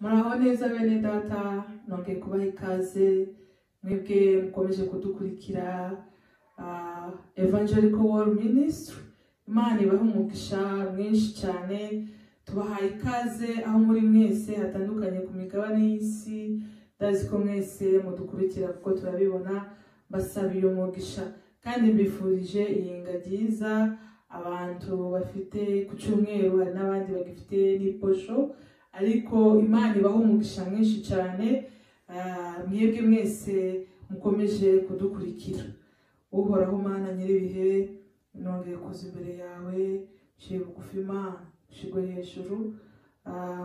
Muraho neza bene data, nongeye kubaha ikaze mwebwe mukomeje kudukurikira Evangelical World Ministry. Imana ibahe umugisha mwinshi cyane. Tubahaye ikaze aho muri mwese hatandukanye ku migabane y'isi. Ndazi ko mwese mudukurikira kuko turabibona. Basabiye umugisha kandi mbifurije iyenga ryiza. Abantu bafite ku cyumweru hari n'abandi bagifite n'iposho, ariko Imana ibaho umugisha mwinshi cyane. Mwebwe mwese mukomeje kudukurikira. Uhoraho Mana nyiribihe, nongeye kuza imbere yawe, nshiye bugufi Imana, shigwe hejuru.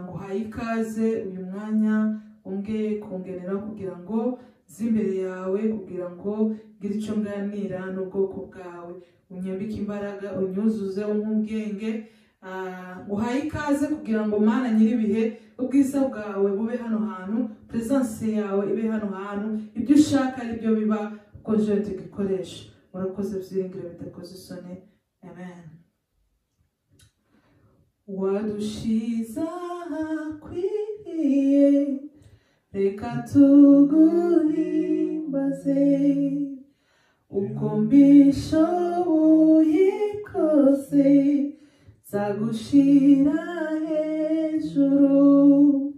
Nguhaye ikaze uyu mwanya unge kungenera kugira ngo zimbere yawe, kugira ngo ngire icyo nganira n'ubwoko bwawe. Unyambike imbaraga, unyuzuze ubwenge. Nguhaye ikaze kugira ngo Mana nyiribihe, ubwiza bwawe bube hano hantu, presence yawe ibe hano hantu, ibyo ushaka ari byo biba ko je tugikoresha. Murakoze byiringiro bidakoze isoni. Amen. Wadushiza kwiriye, reka tuguhimbaze, uko mbishoboye kose zagushira hejuru.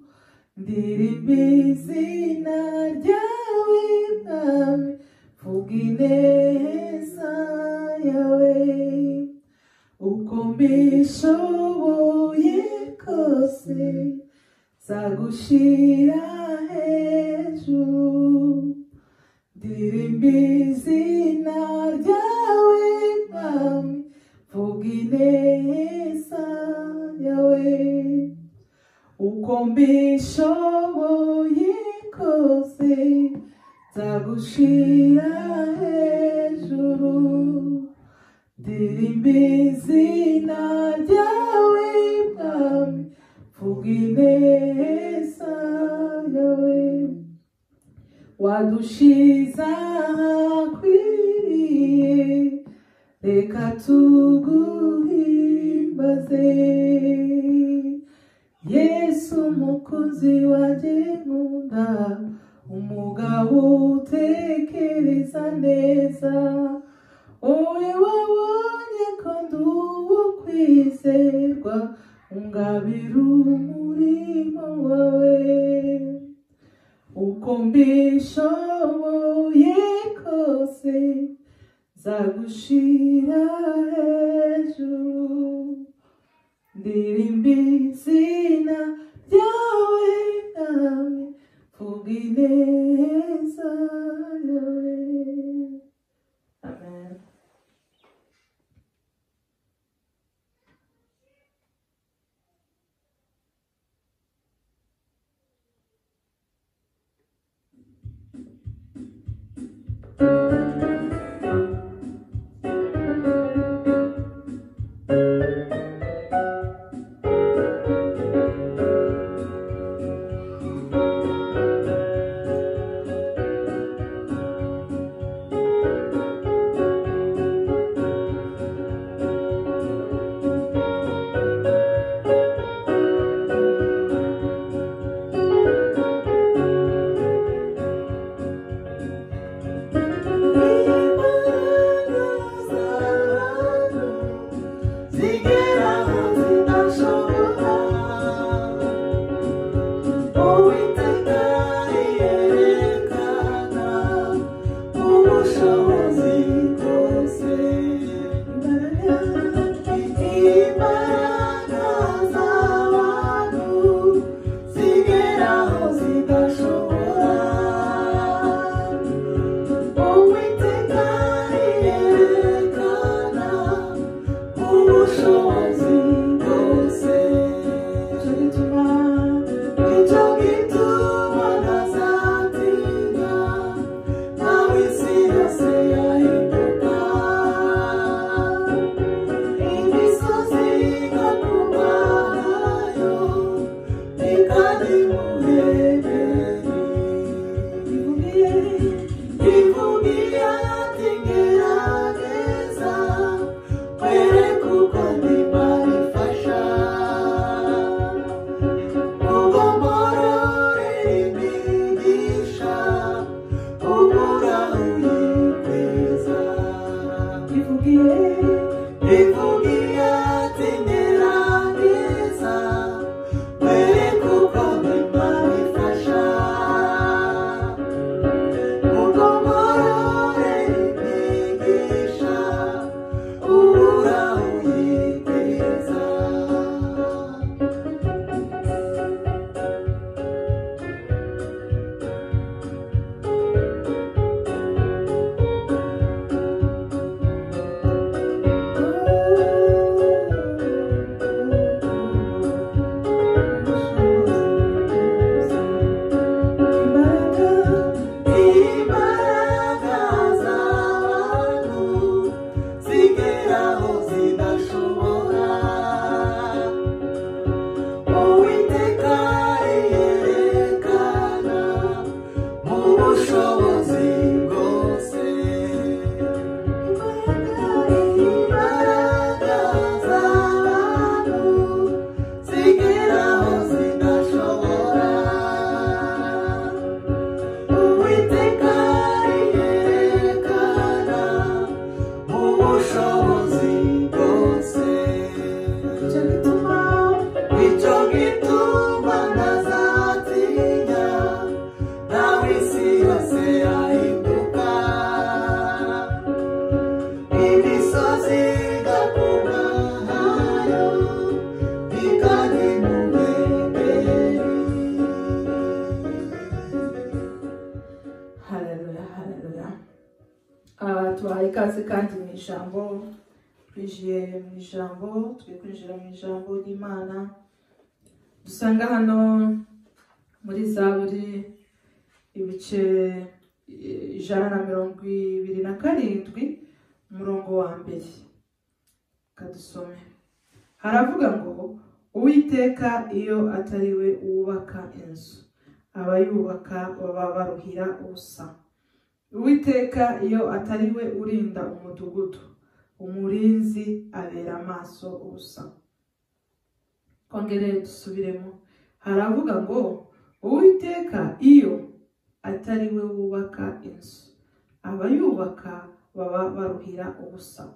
Ndirimba izina ryawe Mwami, vuga ineza yawe. Uko mbishoboye kose zagushira hejuru. Ndirimba izina ryawe Mwami, vuga ineza yawe. Uko mbishoboye kose zagushira hejuru. Ndirimba izina ryawe Mwami, vuga ineza yawe. Wadushiza kwiriye, reka tuguhimbaze. Yesu mukunzi wanjye nkunda, umugabo utekereza neza. Wowe wabonye ko ndi uwo kwizerwa, ungabira umurimo wawe. Uko mbishoboye kose zagushira hejuru. Ndirimba izina ryawe Mwami, vuga ineza yawe. Amen. tubahaye ikaze kandi mu ijambo twinjiye mu ijambo tugiye kwinjira mu ijambo ry'Imana dusanga hano muri Zaburi ibice 127 umurongo wa mbere. Kadusome. Haravuga ngo Uwiteka iyo atari we wubaka inzu abayubaka baba baruhira ubusa. Uwiteka iyo atari we urinda umudugudu umurinzi abera amaso ubusa. Kongere dusubiremo. Haravuga ngo Uwiteka iyo atari we wubaka inzu abayubaka baba baruhira ubusa.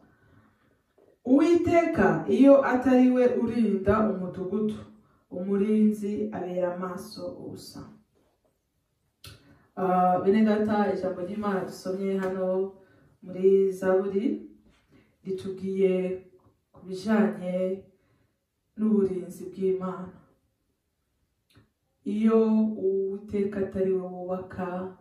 Uwiteka iyo atari we urinda umudugudu umurinzi abera amaso ubusa. Bene data, ijambo ry'Imana dusomye hano muri Zaburi ritubwiye ku bijanye n'uburinzi bw'Imana. Iyo Uwiteka atari we wubaka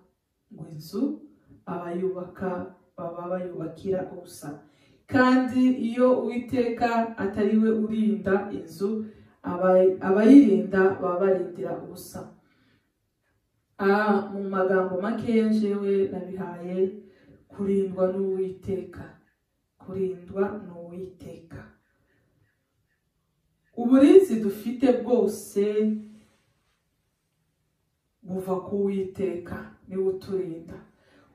ngo inzu abayubaka baba bayubakira ubusa. Kandi iyo Uwiteka atari we urinda inzu abayirinda baba barindira ubusa. Mu magambo make jewe nabihaye kurindwa n'Uwiteka. Kurindwa n'Uwiteka. Uburinzi dufite bwose buva ku Uwiteka niwe uturinda.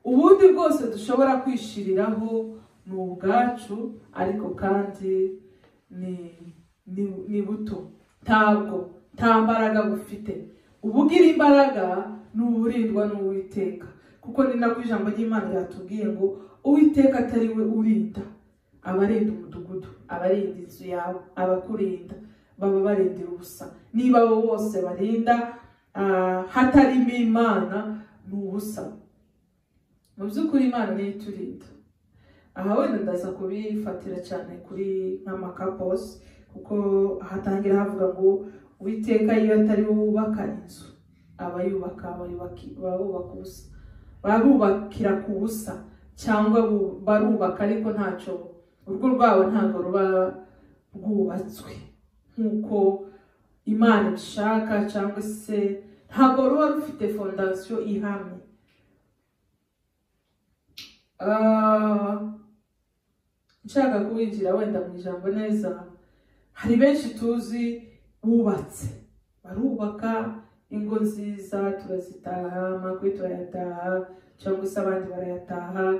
Ubundi bwose dushobora kwishiriraho ni ubwacu ariko kandi ni buto. Nta mbaraga bufite. Ubugira imbaraga n'uburindwa n'Uwiteka. Kuko ni nako ijambo ry'Imana yatubwiye ngo Uwiteka atari we urinda abarinda umudugudu abarinda inzu yawe abakurinda baba barindira ubusa. Niba abo bose barinda hatarimo Imana ni ubusa. Mu by'ukuri Imana niyo iturinda. Aha wenda ndaza kubifatira cyane kuri nk'amakapos kuko hatangira havuga ngo Uwiteka iyo atari we wubaka inzu abayubaka barubaka ubusa. Barubakira ku busa cyangwa barubaka ariko ntacyo urugo rwabo ntabwo ruba rwubatswe nk'uko Imana ishaka cyangwa se ntabwo ruba rufite fondasiyo ihamye. Nshaka kuwinjira wenda mu ijambo neza, hari benshi tuzi bubatse barubaka ingo nziza turazitaha amakwe turayataha cyangwa se abandi barayataha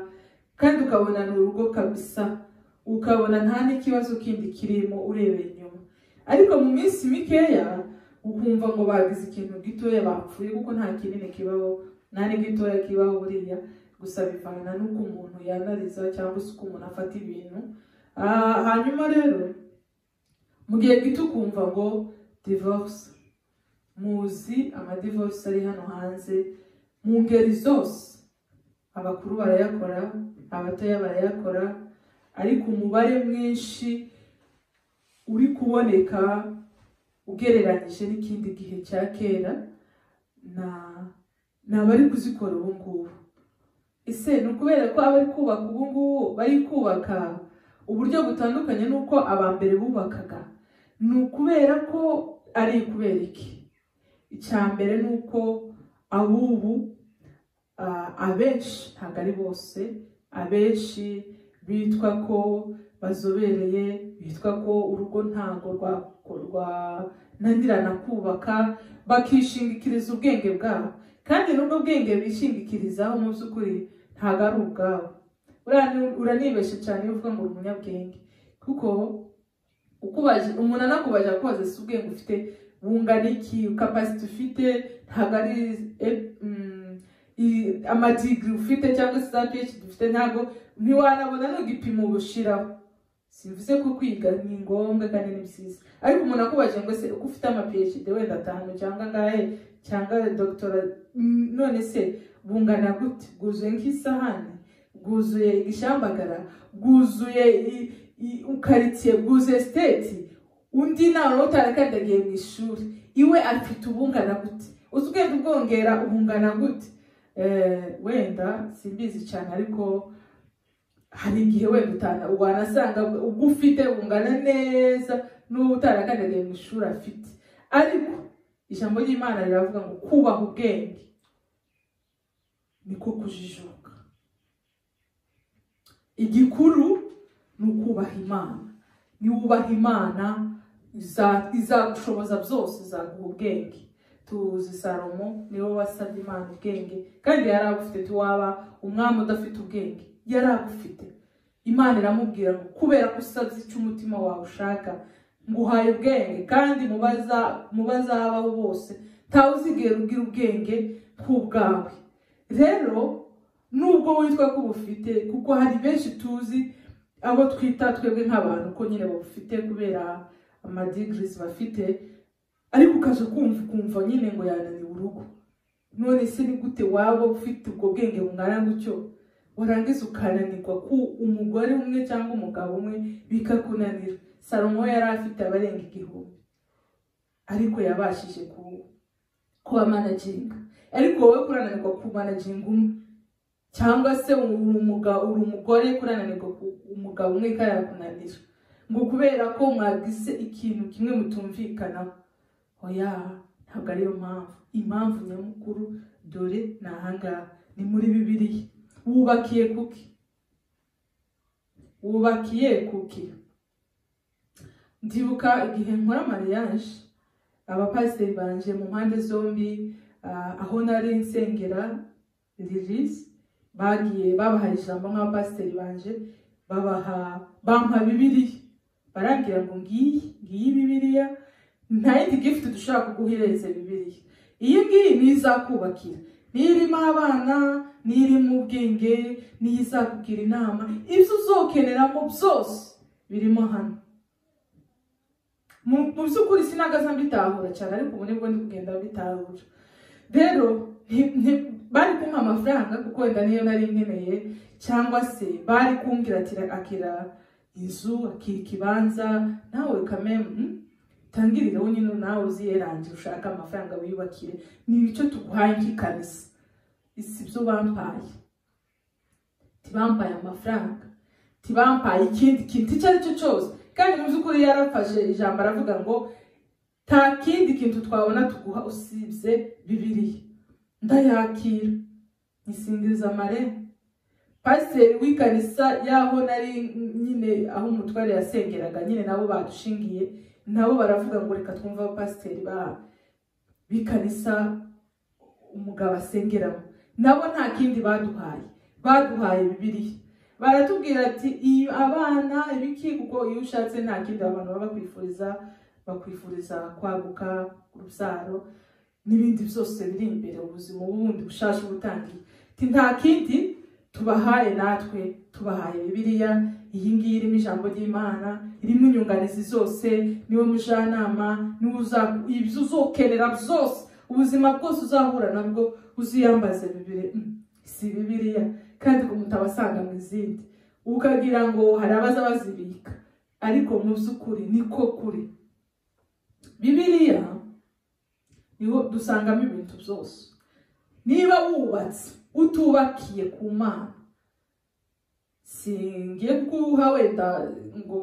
kandi ukabona ni urugo kabisa, ukabona nta n'ikibazo kindi kirimo urebeye inyuma. Ariko mu minsi mikeya ukumva ngo bagize ikintu gitoya bapfuye kuko nta kinini kibaho nta n'igitoya kibaho buriya. Gusa bivana n'uko umuntu yanariza cyangwa se uko umuntu afata ibintu. Hanyuma rero mu gihe gito ukumva ngo divorce. Muzi amadivorce ari hano hanze mu ngeri zose. Abakuru barayakora, abatoya barayakora, ariko umubare mwinshi uri kuboneka ugereranyije n'ikindi gihe cya kera na bari kuzikora ubu ngubu. Ese ni ukubera ko abari kubaka ubu ngubu bari kubaka uburyo butandukanye n'uko abambere bubakaga? Ni ukubera ko ari kubera iki? Icyambere ni uko abubu abenshi ntabwo ari bose, abenshi bitwa ko bazobereye, bitwa ko urugo ntabwo rwananirana kubaka, bakishingikiriza ubwenge bwabo. Kandi n'ubwo bwenge bishingikirizaho mu by'ukuri ntabwo ari ubwabo. Uranibeshe cyane iyo uvuga ngo uri umunyabwenge, kuko umuntu anakubaje akubaza si ubwenge ufite bungana iki, capacity ufite ntabwo ari amadigiri ufite cyangwa se za PhD ufite, ntabwo ntiwanabona n'ugipimo ubushiraho. simvuze ko kwiga ni ngombwa kandi ni byiza, ariko umuntu akubaje ngo se uko ufite ama PhD wenda 5 cyangwa ngahe cyangwa doctora, none se bungana gute? Bwuzuye nk'isahani, bwuzuye igishambagara, bwuzuye ukaritsiye, bwuzuye state, undi nawe utarakandagiye mu ishuri, iwe afite ubungana gute? Uzugenda ubwongera ubungana gute? Wenda simbizi cyane, ariko hari igihe wenda wanasanga ubwo ufite bungana neza n'utarakandagiye mu ishuri afite. Ariko ijambo ry'Imana riravuga ngo kubaha ubwenge niko kujijuka. Igikuru ni ukubaha Imana. Ni wubaha Imana izagushoboza byose, izaguha ubwenge. Tuzi Salomo niwe wasabye Imana ubwenge, kandi yarabufite. Tuwaba umwami udafite ubwenge, yarabufite. Imana iramubwira ngo kubera ko usabye icyo umutima wawe ushaka, nguhaye ubwenge, kandi mubazabaho bose ntawe uzigera ugira ubwenge nk'ubwawe. Rero nubwo witwa ko ubufite, kuko hari benshi tuzi abo twita twebwe nk'abantu ko nyine babufite kubera ama degrees bafite, ariko ukaje kumva nyine ngo yananiwe urugo. None se ni gute waba ufite ubwo bwenge bungana gutyo warangiza ukananirwa ku umugore umwe cyangwa umugabo umwe bikakunanira? Salomo yari afite abarenga 1000, ariko yabashije kuba managinga. Ariko wowe kurananirwa ku managinga umwe, cyangwa se umugore kurananirwa umugabo umwe karakunanira ngo kubera ko mwagize ikintu kimwe mutumvikana? Oya, ntabwo ariyo mpamvu. Impamvu nyamukuru dore nahanga ni muri Bibiliya. Wubakiye kuki? Wubakiye kuki? Ndibuka igihe nkora mariage, abapasiteri banje mu mpande zombi, aho nari nsengera Liris, babaha ijambo nk'abapasiteri banje, bampa Bibiliya, barambwira ngo ngiyi Bibiliya, nta yindi gift dushaka kuguhereza Bibiliya. Iyi ngiyi ni izakubakira, nirimo abana, nirimo ubwenge, ni izakubwira inama, ibyo uzokeneramo byose birimo hano. Mu by'ukuri sinagaza mbitahura cyane, ariko ubu nibwo ndi kugenda bitahura. Rero bari kumpa amafaranga kuko wenda niyo nari nkeneye, cyangwa se bari kumbwira ati akira inzu, akira ikibanza, nawe kameme tangirira nyine nawe uziyerangira ushaka amafaranga wiyubakire. Ni icyo tuguhaye nk'ikanisa. Isi byo bampaye, tibampaye amafaranga, tibampaye ikindi kintu icyo ari cyo cyose. Kandi mu by'ukuri yarafashe ijambo aravuga ngo nta kindi kintu twabona tuguha usibye Bibiliya. Ndayakira, nisingiriza amare. Pasiteri w'ikanisa yaho nari nyine aho umutware yasengeraga, nyine nabo badushingiye, nabo baravuga ngo reka twumva abapasiteri b'ikanisa umugabo asengeramo. Nabo nta kindi baduhaye Bibiliya. Baratubwira ati iyo abana ibiki, kuko iyo ushatse nta kindi abantu baba bakwifuriza kwaguka, urubyaro n'ibindi byose biri imbere, ubuzima bundi bushasha butangiye. Nta kindi tubahaye, natwe tubahaye Bibiliya. Iyi ngiyi irimo ijambo ry'Imana, irimo inyunganizi zose, niwe mujyanama, ibyo uzokenera byose, ubuzima bwose uzahura nabwo uziyambaze Bibiliya. Si Bibiliya kandi ngo mutabasanga mu izindi, ukagira ngo hari abaza bazibika, ariko mu by'ukuri niko kuri. Bibiliya niho dusangamo ibintu byose. Niba wubatse utubakiye ku Mana, singiye kuguha wenda ngo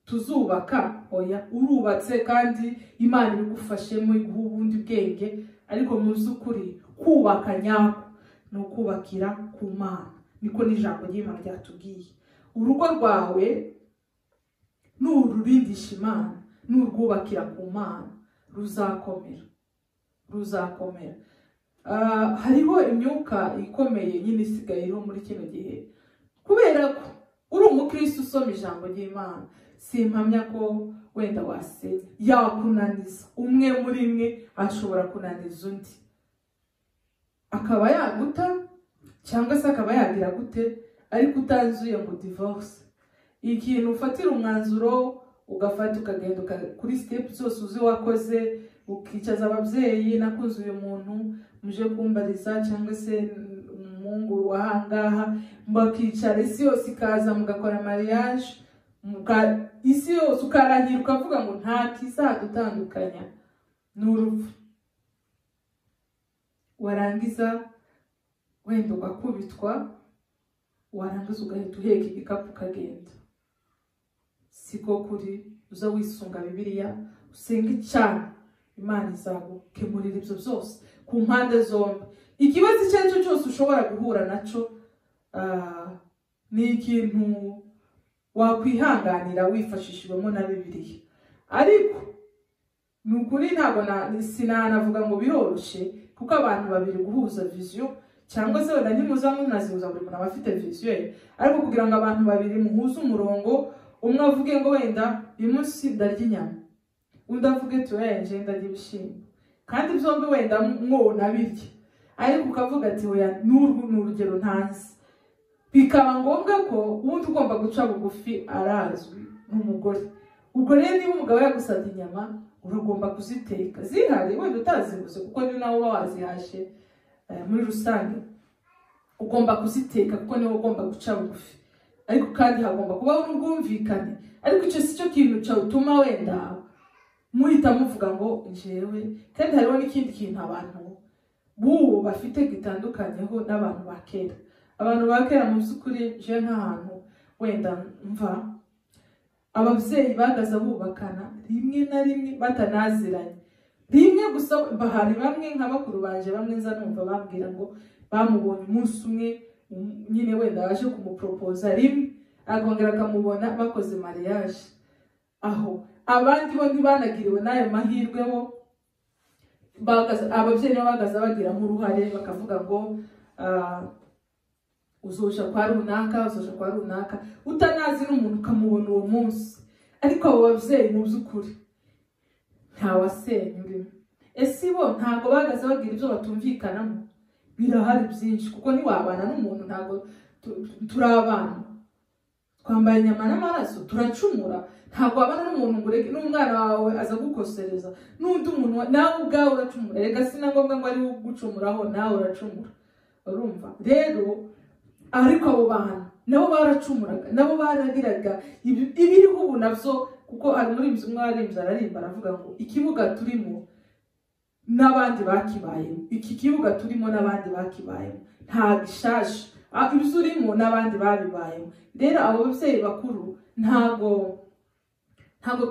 tuzubaka, oya, urubatse kandi Imana ibigufashemo, iguha ubundi bwenge. Ariko mu by'ukuri kubaka nyako ni ukubakira ku Mana. Niko n'ijambo ry'Imana ryatubwiye. Urugo rwawe nururindisha Imana, nurwubakira ku Mana, ruzakomera. Hariho imyuka ikomeye nyine isigaye iriho muri kino gihe, kubera ko uri umukristo usoma ijambo ry'Imana. Simpamya ko wenda wasenya yakunaniza. Umwe muri mwe ashobora kunaniza undi, akaba yaguta cyangwa se akaba yagira gute, ariko utanzuye ngo divorce. ikintu ufatira umwanzuro ugafata ukagenda kuri step zose uzi wakoze, ukicaza ababyeyi nakuze uyu muntu muje kumbariza cyangwa se umuhungu wahangaha, mukicara isi yose ikaza mugakora mariage, isi yose ukarahira ukavuga ngo nta kizadutandukanya n'urupfu. Warangiza wenda ugakubitwa, warangiza ugahita uheka igikapu ukagenda. Siko kuri, uza wisunga Bibiliya, usenga cyane, Imana izagukemurira ibyo byose ku mpande zombi. Ikibazo icyo ari cyo cyose ushobora guhura nacyo ni ikintu wakwihanganira wifashishijwemo na Bibiliya. Ariko ni ukuri ntabwo sinanavuga ngo biroroshye, kuko abantu babiri guhuza vision cyangwa se wenda ntimuzamunazihuza, buri muntu aba afite vision ye, ariko kugira ngo abantu babiri muhuze umurongo, umwe avuge ngo wenda uyu munsi ndarya inyama, undi avuge tuyenje ndarya ibishyimbo, kandi byombi wenda mwona birya, ariko ukavuga ati oya n'urwo urugero ntazi, bikaba ngombwa ko undi ugomba guca bugufi arazwi n'umugore. Ubwo rero niba umugabo yagusabye inyama, uragomba kuziteka zihari, wenda utazibuze kuko ni nawe uba wazihashe. Muri rusange ugomba kuziteka kuko niwe ugomba guca bugufi, ariko kandi hagomba kubaho n'ubwumvikane. Ariko icyo si cyo kintu cyatuma wenda muhita muvuga ngo njyewe. Kandi hariho n'ikindi kintu abantu bubu bafite gitandukanyeho n'abantu ba kera. Abantu ba kera mu by'ukuri je nk'ahantu wenda mva, ababyeyi bagaza bubakana rimwe na rimwe batanaziranye, rimwe gusa. Bahari bamwe nka bakuru banje bamwe nza numva bambwira ngo bamubonye umunsi umwe nyine wenda baje kumupropoza rimwe, akongera akamubona bakoze mariage. Aho abandi bo ntibanagiriwe n'ayo mahirwe, bo ababyeyi nabo bagaza bagiramo uruhare, bakavuga ngo uzoja kwa runaka, uzoja kwa runaka, utanazi n'umuntu ukamubona uwo munsi. Ariko abo babyeyi mu by'ukuri ntawasenya urimo. Ese bo ntabwo bagaza bagira ibyo batumvikanamo? Birahari byinshi, kuko niwabana n'umuntu ntabwo turabana, twambaye inyama n'amaraso, turacumura. Ntabwo wabana n'umuntu ngo ureke n'umwana wawe aza gukosereza n'undi muntu, nawe ubwawe uracumura. Rega si na ngombwa ngo ari gucumuraho, nawe uracumura, urumva? Rero ariko abo bantu nabo baracumuraga, nabo baragiraga ibiriho ubu navyo, kuko ari muri imwe arembye ararimba aravuga ngo ikibuga turimo n'abandi bakibayemo, iki kibuga turimo n'abandi bakibayemo, nta gishaje, ibyo urimo n'abandi babibayemo. Rero abo babyeyi bakuru ntabwo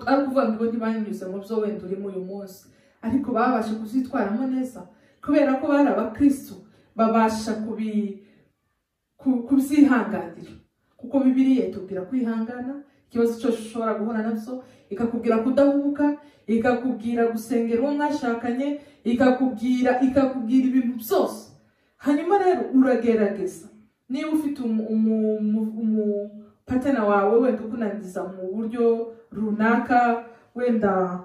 ari kuvuga ngo ntibanyuze mu byo wenda urimo uyu munsi, ariko babasha kuzitwaramo neza kubera ko bari abakristo, babasha kubyihanganira, kuko Bibiliya itubwira kwihangana. Ikibazo cyose ushobora guhura nabyo, ikakubwira kudahubuka, ikakubwira gusengera uwo mwashakanye, ikakubwira ibintu byose. Hanyuma rero uragerageza, niba ufite umupatana wawe wenda ukunaniza mu buryo runaka, wenda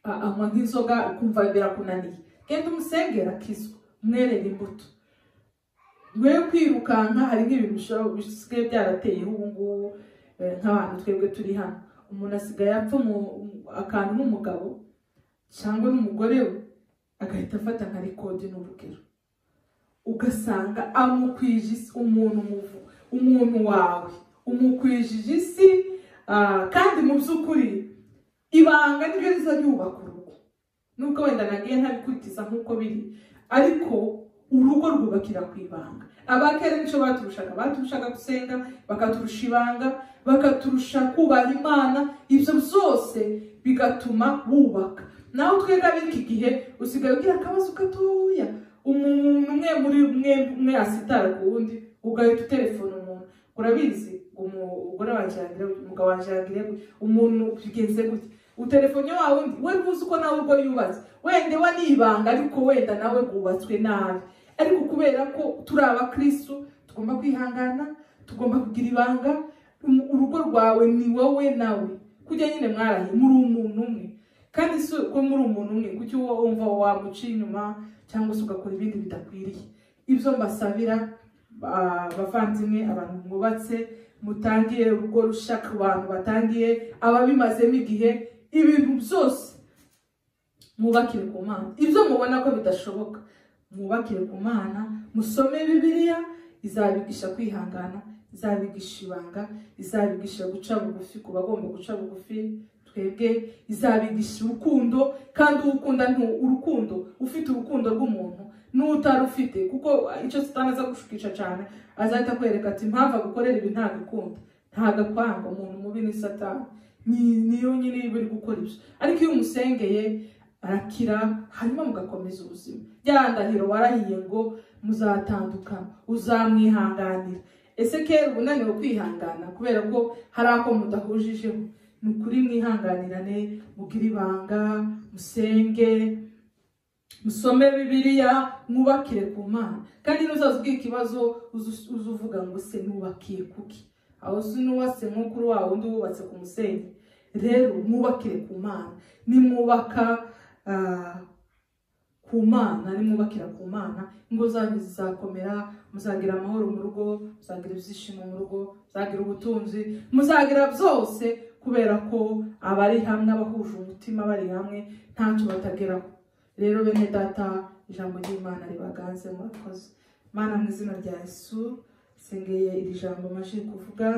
anywa nk'inzoga ukumva birakunaniye, genda umusengera akizwa, umwerere imbuto. Mwe kwirukanka hari nk'ibintu bisigaye byarateyeho ubu ngubu, nk'abantu twebwe turi hano, umuntu asigaye apfa akantu n'umugabo cyangwa n'umugore we, agahita afata nka rekodi n'urugero, ugasanga amukwije isi. Umuntu wawe umukwijije isi, kandi mu by'ukuri ibanga nibyo riza ryubaka urugo. Nuko wenda nagiye ntabikurikiza nk'uko biri, ariko urugo rwubakira ku ibanga. Abakera nicyo baturushaga gusenga, bakaturusha ibanga, bakaturusha kubaha Imana. Ibyo byose bigatuma bubaka. Naho twega b'iki gihe usigaye ugira akabazo gatoya, umuntu umwe asitara ku wundi, ugahita utelefona umuntu. Urabizi umugore wanjye, umugabo wanjye, umuntu bigenze gute, utelefone wa wundi, we uzi uko nawe urwo yubatse, wenda we nibanga, ariko wenda nawe bwubatswe nabi. Ariko kubera ko turi abakristo, tugomba kwihangana, tugomba kugira ibanga. Urugo rwawe ni wowe nawe, kujya nyine mwarahiye muri umuntu umwe, kandi si ko muri umuntu umwe kuki wumva wamuca inyuma cyangwa se ugakora ibindi bidakwiriye. Ibyo mbasabira bavandimwe abantu mwubatse mutangiye urugo rushaka abantu batangiye ababimazemo igihe ibintu byose mwubakire ku Mana ibyo mubona ko bidashoboka mwubakire ku Mana musome Bibiliya izabigisha kwihangana izabigisha ibanga izabigisha guca bugufi ku bagomba guca bugufi twebwe izabigisha urukundo kandi ukunda urukundo ufite urukundo rw'umuntu n'utarufite kuko icyo Satani gushukisha cyane azahita kwereka ati impamvu gukorera ibi nta gukunda nta gakwanga umuntu mubi ni Satani niyo nyine biri gukora ibyo ariko iyo umusengeye arakira hanyuma mugakomeza ubuzima byandahiro warahiye ngo muzatandukana uzamwihanganira ese kera ubunaniwe kwihangana kubera ko hari ako mudahujijeho ni ukuri mwihanganirane mugire ibanga musenge musome Bibiliya mwubakire ku Mana kandi nuzazubwira ikibazo uzuvuga ngo se nubakiye kuki aho se nuwase nk'ukuru wawe undi wubatse ku musenyi rero mwubakire ku Mana nimwubaka ku Mana nimwubakira ku Mana ingo zanyu zizakomera muzagira amahoro mu rugo muzagira ibyishimo mu rugo muzagira ubutunzi muzagira byose kubera ko abari hamwe abahuje umutima bari hamwe ntacyo batageraho rero bene data ijambo ry'Imana ribaganze murakoze Mana mu izina rya Yesu sengeye iri jambo maje kuvuga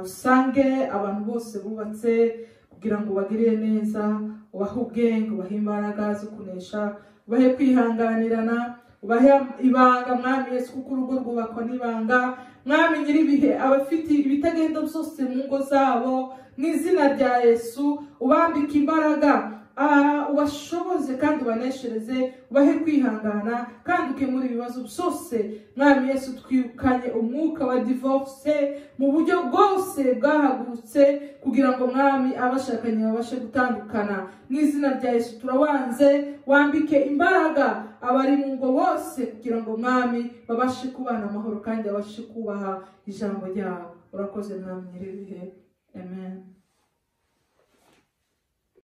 usange abantu bose bubatse kugira ngo bagirire neza ubahe ubwenge ubahe imbaraga zo kunesha ubahe kwihanganirana ubahe ibanga Mwami Yesu kuko urugo rwubakwa n'ibanga Mwami nyiribihe abafite ibitagenda byose mu ngo zabo mu izina rya Yesu ubambika imbaraga ubashoboze kandi ubaneshereze ubahe kwihangana kandi ukemura ibibazo byose Mwami Yesu twirukanye umwuka wa divorce mu buryo bwose bwahagurutse kugira ngo Mwami abashakanye babashe gutandukana mu izina rya Yesu turawanze wambike imbaraga abari mu ngo bose kugira ngo Mwami babashe kubana amahoro kandi babashe kubaha ijambo ryawe urakoze Mwami nyiribihe amen.